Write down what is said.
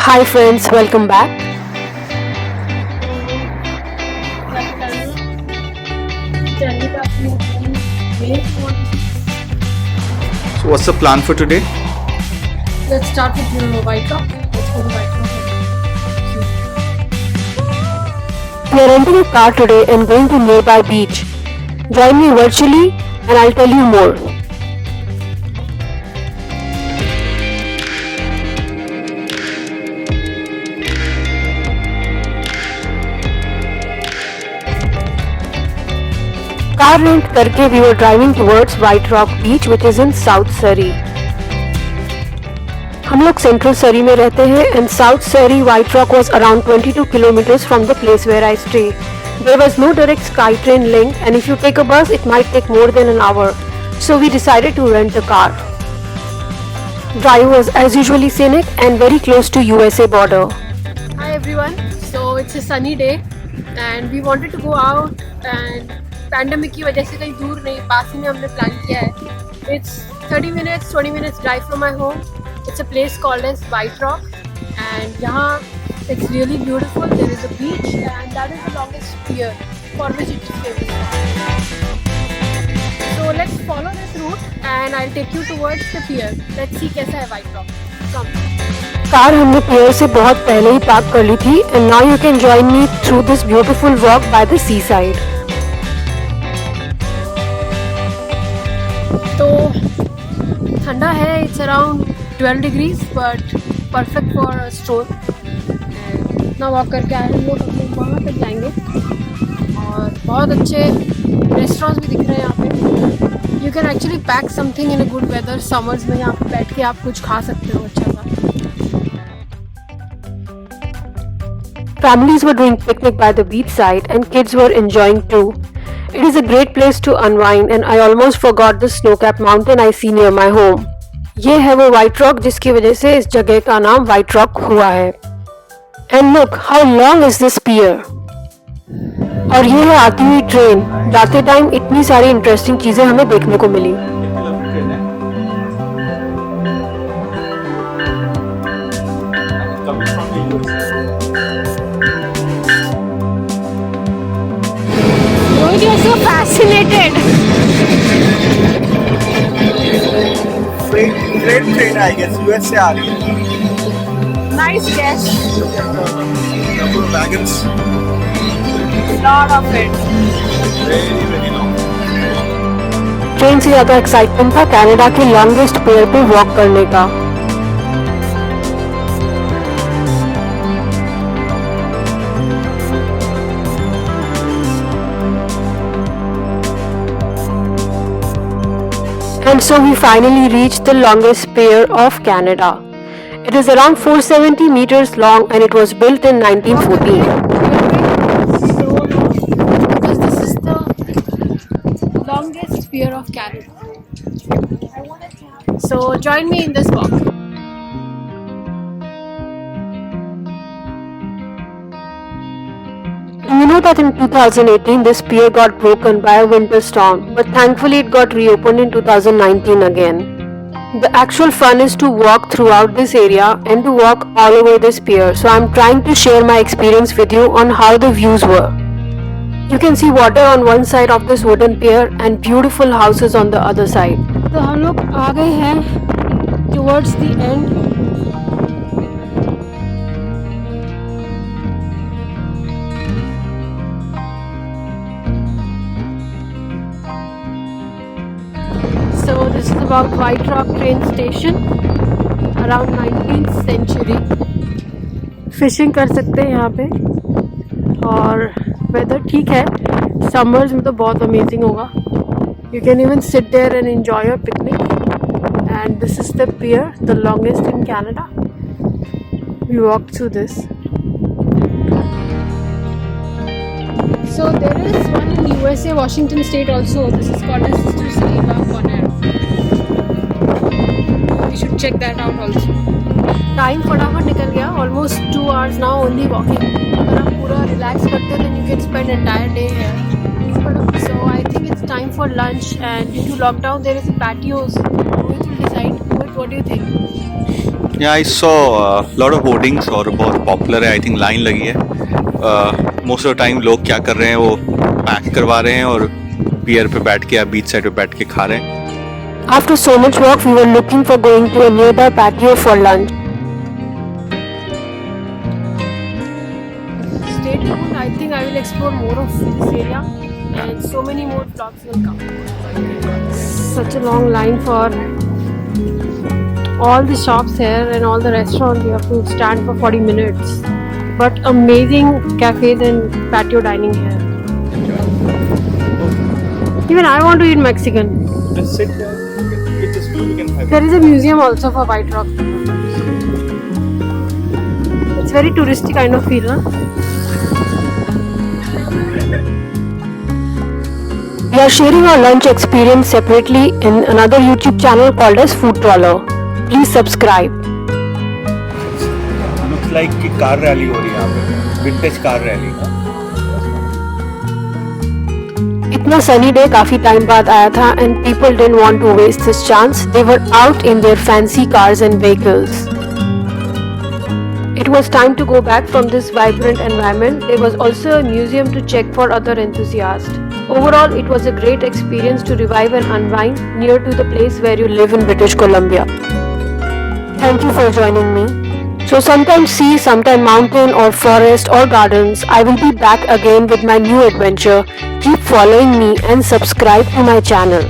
Hi friends, welcome back. So what's the plan for today? Let's start with White Rock. Let's go to White Rock. We are renting a car today and going to nearby beach. Join me virtually and I'll tell you more. Car rent करके we were driving towards White Rock Beach which is in South Surrey. हम लोग central सरी में रहते हैं and South Surrey White Rock was around 22 kilometers from the place where I stay. There was no direct SkyTrain link and if you take a bus it might take more than an hour. So we decided to rent a car. Drive was as usually scenic and very close to USA border. Hi everyone. So it's a sunny day and we wanted to go out and pandemic की वजह से कहीं दूर नहीं, पास ही में हमने plan किया है. It's 20 minutes drive from my home. It's a place called as White Rock and यहाँ it's really beautiful. There is a beach and that is the longest pier for which it is famous. So let's follow this route and I'll take you towards the pier. Let's see कैसा है White Rock. Come. Car हमने पियर से बहुत पहले ही park कर ली थी and now you can join me through this beautiful walk by the seaside. तो ठंडा है, it's around 12 degrees but perfect for stroll. इतना वॉक करके आए हम लोग, अपने वहाँ तक जाएंगे और बहुत अच्छे रेस्टोरेंट्स भी दिख रहे हैं यहाँ पे. You can actually pack something in a good weather. Summers में यहाँ पे बैठ के आप कुछ खा सकते हो अच्छा सा. Families were doing picnic by the beach side and kids were enjoying too. It is a great place to unwind and I almost forgot the snow-capped mountain I see near my home. ये है वो White Rock जिसकी वजह से इस जगह का नाम White Rock हुआ है. And look how long is this pier. और ये है आती हुई ट्रेन. जाते टाइम इतनी सारी इंटरेस्टिंग चीजें हमें देखने को मिली. You're so fascinated. Freight train, I guess. US से आ रही है. Nice guess. Number of wagons. Lot of it. Very long. Train से ज्यादा एक्साइटमेंट था कनाडा के लॉन्गेस्ट पियर पे वॉक करने का. And so we finally reached the longest pier of Canada. It is around 470 meters long and it was built in 1914. Because this is the longest pier of Canada. So join me in this walk. You know that in 2018 this pier got broken by a winter storm, but thankfully it got reopened in 2019 again. The actual fun is to walk throughout this area and to walk all over this pier, so I'm trying to share my experience with you on how the views were. You can see water on one side of this wooden pier and beautiful houses on the other side. तो हम लोग आ गए हैं towards the end. So this is about White Rock train station around 19th century. Fishing कर सकते हैं यहाँ पे और वेदर ठीक है. समर्स में तो बहुत अमेजिंग होगा. You can even sit there and enjoy your picnic. And this is the pier, the longest in Canada. We walked through this. So there is one in USA, Washington State also. This is called as Sister City Bonaire. We should check that out also. Time फटाफट निकल गया. Almost 2 hours now only walking. अगर आप पूरा relax करते हो then you can spend entire day here. So I think it's time for lunch and due to lockdown there is a patios. Rohit will decide. Rohit, what do you think? Yeah, I saw a lot of hoardings और बहुत popular है. I think line लगी है. Most of the time लोग क्या कर रहे हैं, वो पैक करवा रहे हैं और पियर पे बैठ के या बीच साइड पे बैठ के खा रहे हैं. After so much walk, we were looking for going to a nearby patio for lunch. Stay tuned. I think I will explore more of this area, and so many more vlogs will come. Such a long line for all the shops here and all the restaurants. You have to stand for 40 minutes. But amazing cafes and patio dining here. Even I want to eat Mexican. Just sit there. Get the stool. You can have. There is a museum also for White Rock. It's very touristy kind of feel, huh? We are sharing our lunch experience separately in another YouTube channel called as Food Trawler. Please subscribe. Looks like कि car rally हो रही है यहाँ पे. Vintage car rally. इतना sunny day काफी time बाद आया था and people didn't want to waste this chance. They were out in their fancy cars and vehicles. It was time to go back from this vibrant environment. There was also a museum to check for other enthusiasts. Overall, it was a great experience to revive and unwind near to the place where you live in British Columbia. Thank you for joining me. So sometimes sea, sometime mountain or forest or gardens, I will be back again with my new adventure. Keep following me and subscribe to my channel.